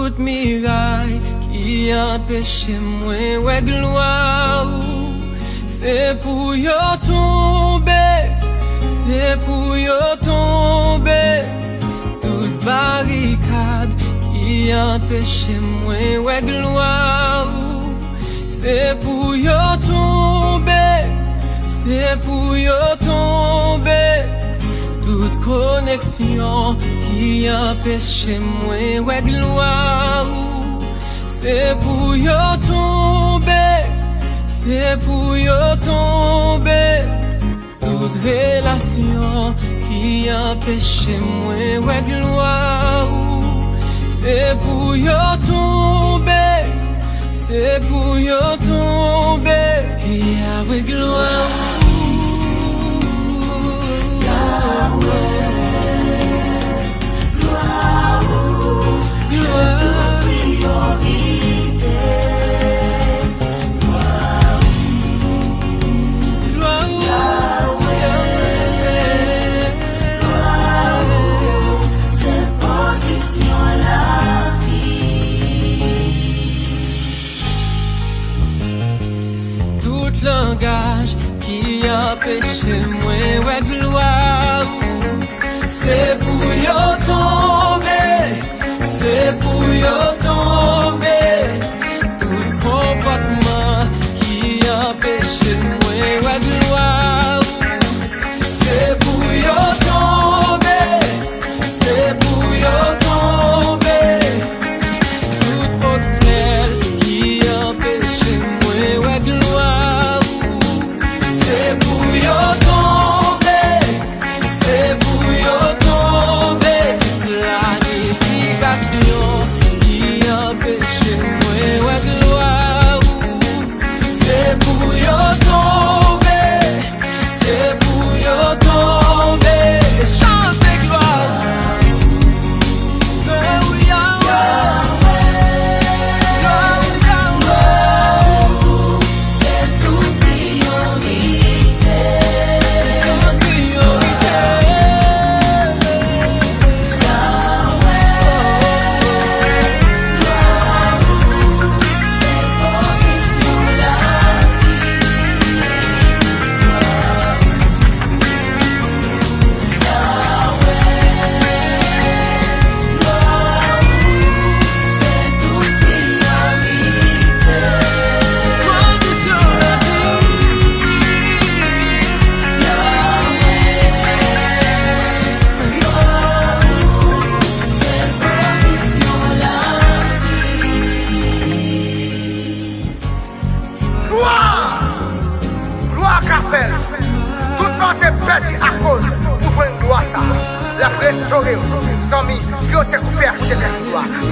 Tout miraille qui empêche moi ouais gloire. C'est pour yo tomber, c'est pour yo tomber. Toute barricade qui empêche moi ouais gloire. C'est pour yo tomber, c'est pour yo tomber. Toute connexion qui empêche moi ouais gloire. C'est pour yo tomber, c'est pour yo tomber. Toute relation qui empêche moi ouais gloire. C'est pour yo tomber, c'est pour yo tomber. Et avec gloire. Langage qui empêche moi ouais gloire. C'est pour yo tomber, c'est pour yo tomber. Tout comportement qui empêche moi ouais gloire. C'est pour yo tomber, c'est pour yo tomber. Tout hôtel qui empêche moi ouais gloire. C'est pour yo tomber, c'est pour yo tomber. Planification qui empêche moi ouais gloire. C'est pour yo tomber, c'est pour yo tomber. Chantez gloire.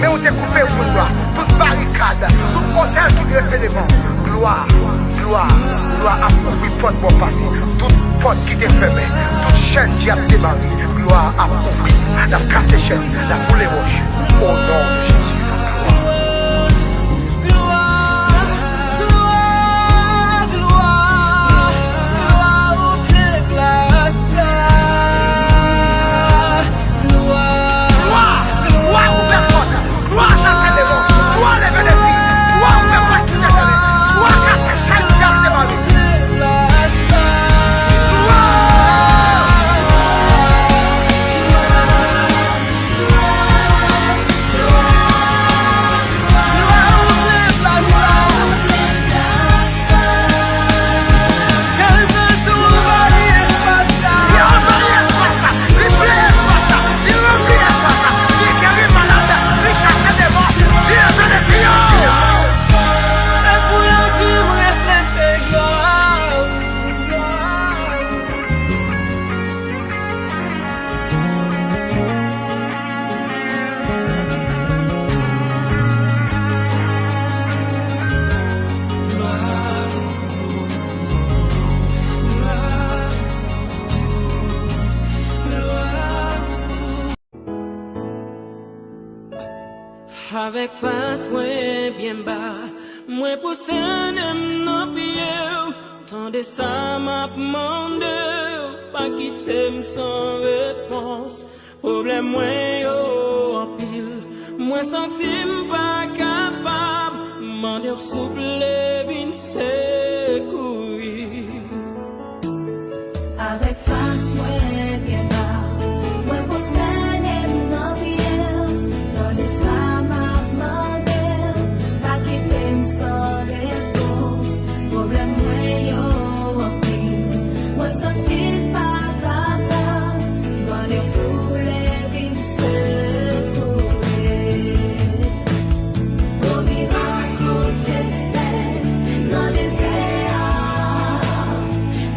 Mais on t'a coupé au gloire, toute barricade, tout hôtel qui dresse les vents. Gloire, gloire, gloire à ouvrir porte pour passer. Toute porte qui est fermée, toute chaîne qui a démarré. Gloire à ouvrir, la casse chaîne, la boule roche. Au nom de Jésus. Avec face moi bien bas, moi pour s'en non pied, tant de ça m'a demandé, pas quitter sans réponse. Problème moi yo en pile, moi senti pas capable, m'en souple vin secourir. Avec face, moi bien bas, moi pose l'aime dans pied, dans les sama mandel, pas qui t'aime sans réponse, problème moi yo pile, moi senti pas capable, moi les souple vin secourir. Au miracle t'es fait, dans les airs,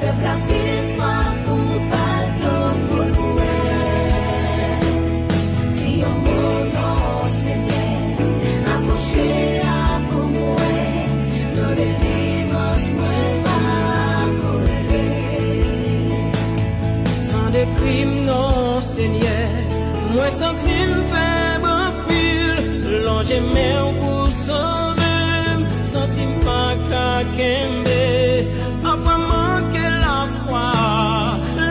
le baptême Seigneur, moi senti m'faible pile, longer main pour sauver, senti pas qu'à kembe, après manquer la foi,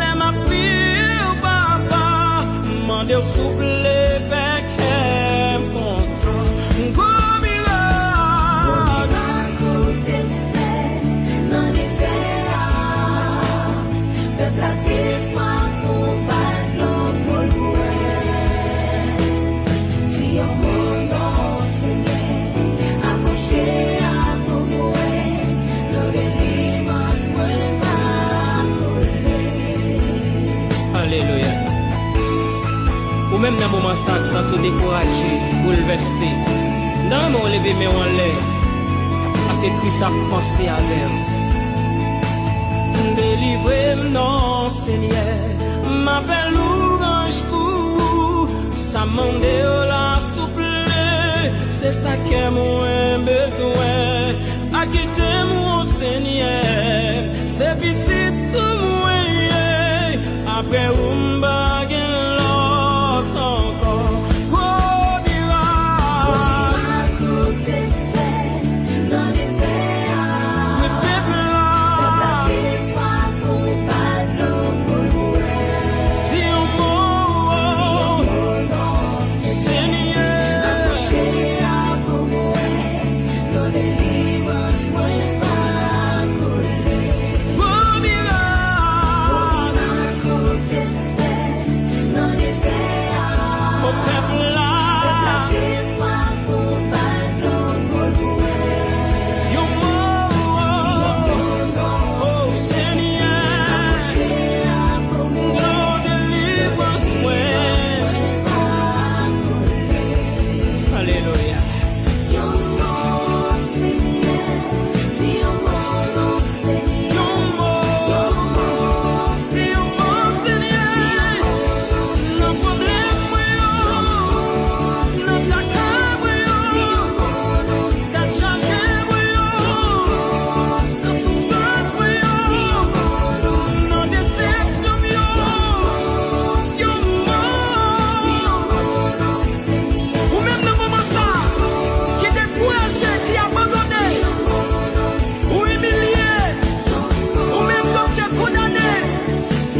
les ma prière papa, m'en souple avec content. Alléluia. Ou même dans un moment sans te décourager, bouleversé, dans mon lever mais en l'air, à ces Christ à penser à l'air. Délivrez-moi, non, Seigneur, m'a fait louange pour ça m'en la souple, c'est ça que moi besoin. À quitter mon Seigneur, c'est petit tout moi. Après un baguette l'autre encore. Oh, miracle t'es fait dans les airs. le peuple là, le baptême soit pour pas l'eau pour mourir. dis un mot, Seigneur. Accroché à pour mourir, nos délivrances moi va couler. Oh, miracle, T'es fait dans les airs. au peuple là, Le baptême soit pour pas l'eau pour mourir. un mot, oh Seigneur. Accroché à pour mourir, Lord, deliverance, ouais. va couler. Alléluia. Your mot, Seigneur, dis un mot, Seigneur. Your mot, dis un mot, Seigneur. No problème, no t'accable, ça change, no souffrance, no déception, your mot. Ou même dans le moment ça, qui est découragé, qui est abandonné, ou humilié, ou même comme tu es condamné, ou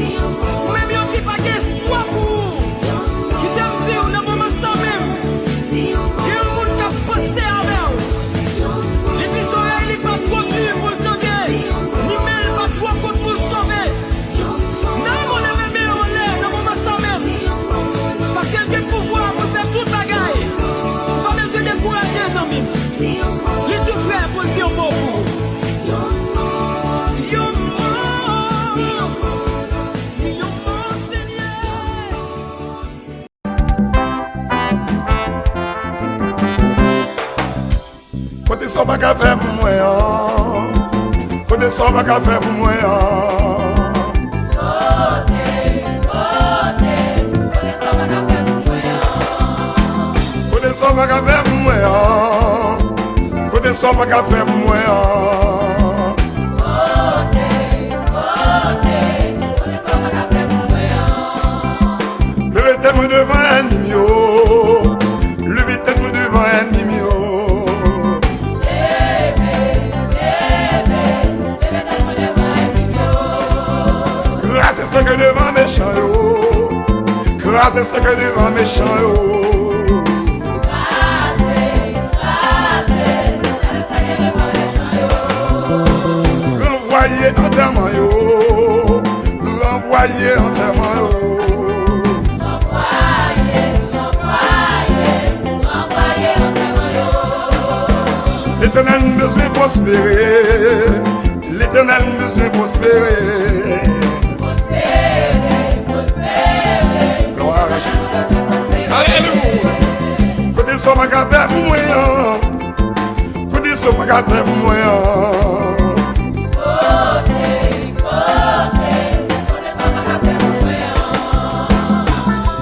même yon qui pas d'espoir pour vous, qui t'aime dire dans le moment ça même, il y a un monde qui a pensé avec vous. Les histoires, il n'est pas trop dur pour le tenter, ni même pas trop court pour le sauver. Non, mon ami, mais on l'est dans le moment ça même, parce qu'il a le pouvoir pour faire toute bagaille. Pas besoin de décourager les amis. Il est tout prêt pour le dire pour vous. Your mot, Seigneur. Côté ça va qu'à faire pour moi, côté ça va qu'à faire pour moi. Côté ça va qu'à faire pour moi, côté ça va qu'à faire pour moi. Le thème devant un nimio, le thème devant un nimio. Grâce à ce que devant méchant yo, grâce à ce que devant méchant yo. enterrement yo, renvoyer enterrement yo. L'Éternel nous besoin prospérer, l'Éternel nous besoin prospérer. Gloire à Jésus. Alléluia. Côté ça m'a gâté moyen, côté ça m'a gâté moyen.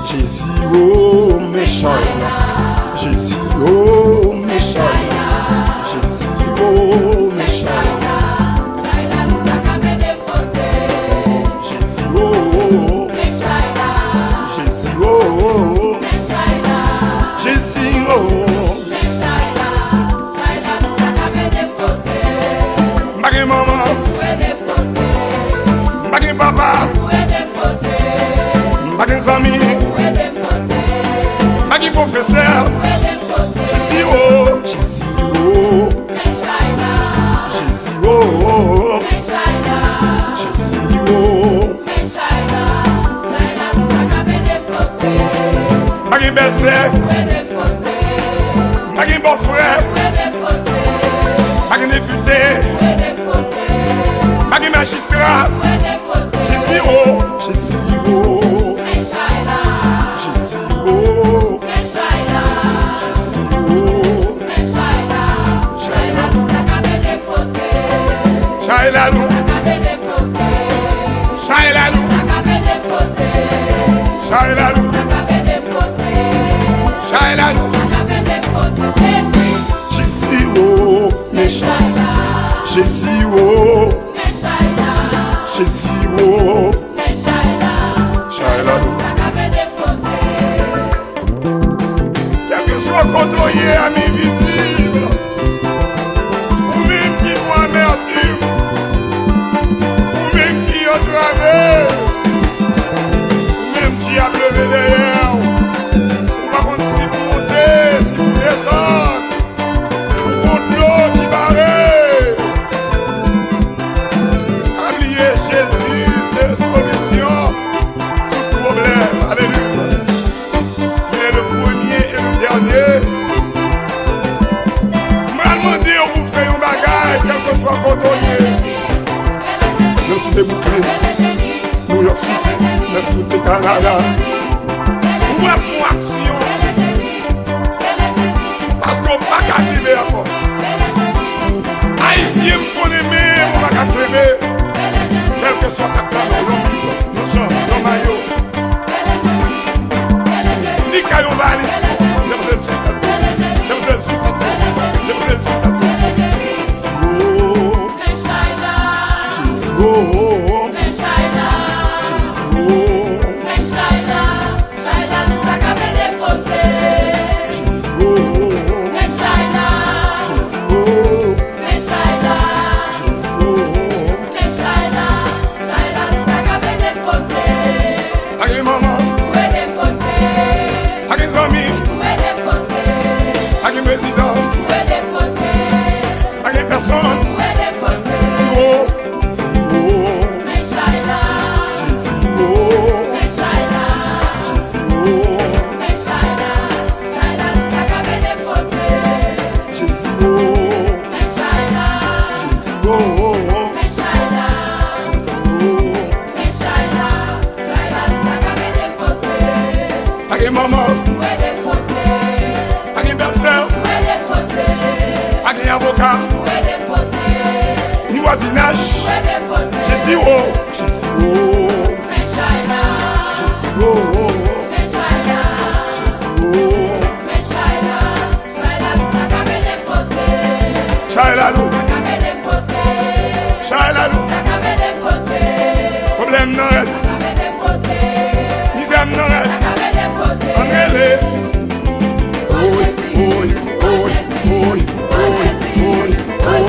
Jésus oh méchant, Jésus oh méchant. Jésus, oh, méchant. Jésus, oh, Jésus, oh, Jésus, oh. Bagay maman, bagay papa, bagay amis, bagay professeur. Jésus, oh, Jésus. Jésus, oh, Jésus, oh, Magui belle-sœur, Magui beau-frère, Magui député, Magui magistrat. Jésus, oh, Jésus, oh, Jésus, oh, Shailalou, Shailalou, Shailalou, Shailalou. Jésus, oh, méchant. Jésus, oh, Jésus, oh, Shailalou. Quel que soit côtoyé, ami visible, ou même qui voit amertume, même si a pleuvé derrière, ou pas contre si vous montez, si vous descendez, ou contre l'eau qui barrait. Oubliez Jésus, c'est la solution, tout problème. Alléluia. Il est le premier et le dernier. M'a demandé où vous faites un bagage, quel que soit côtoyé. Même si vous bouclés. New York City, même sous le Canada. Où est font action? Parce qu'on ne peut pas arriver encore. Haïtien me connaît, mais on ne peut pas arriver. Quel que soit sa place, nos champs, nos maillots. Ni caillou valise, ne vous êtes sur ta tour. Ne vous êtes sur ta tour. Ne vous êtes sur ta tour. Jésus, oh, maman, pas de belle-sœur, pas d'avocat, ni voisinage. Jésus, oh, Jésus, oh, Jésus, oh, Jésus, oh, Shailalou, Shailalou, problème non, misère non. Angele, oi, oi, oi, oi, oi, oi, oi.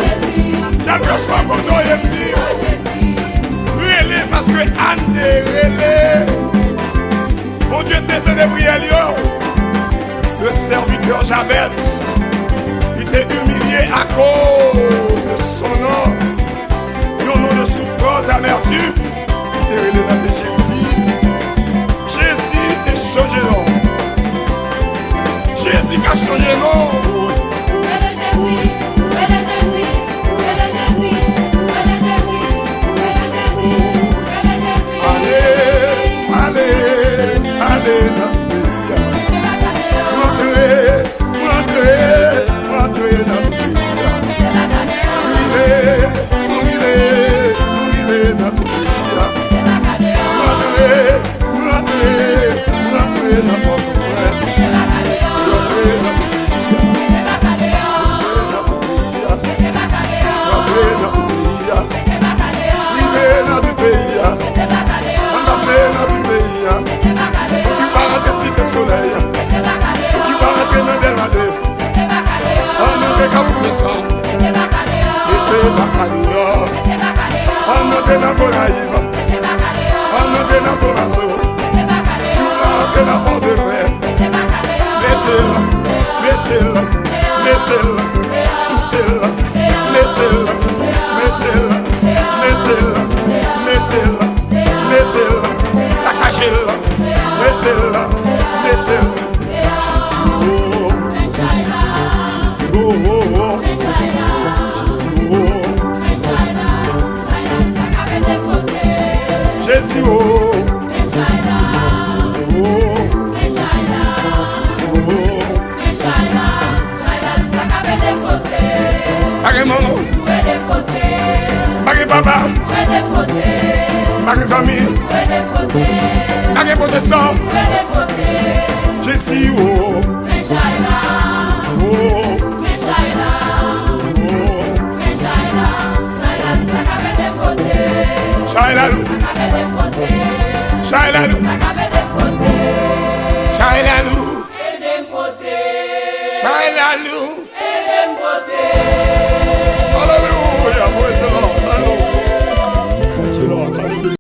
Quel que soit mon nom, il me dit, relais parce que Ande relais. Mon Dieu t'était débrouillé, le serviteur Jabet, il était humilié à cause de son nom. Le nom de souffrance. force d'amertume, t'es relé dans tes Jésus. Jésus t'a changé non. Jésus a changé non. Allez dans le pays. Rentrez dans le pays. Brûlez dans le pays. Rentrez dans votre presse.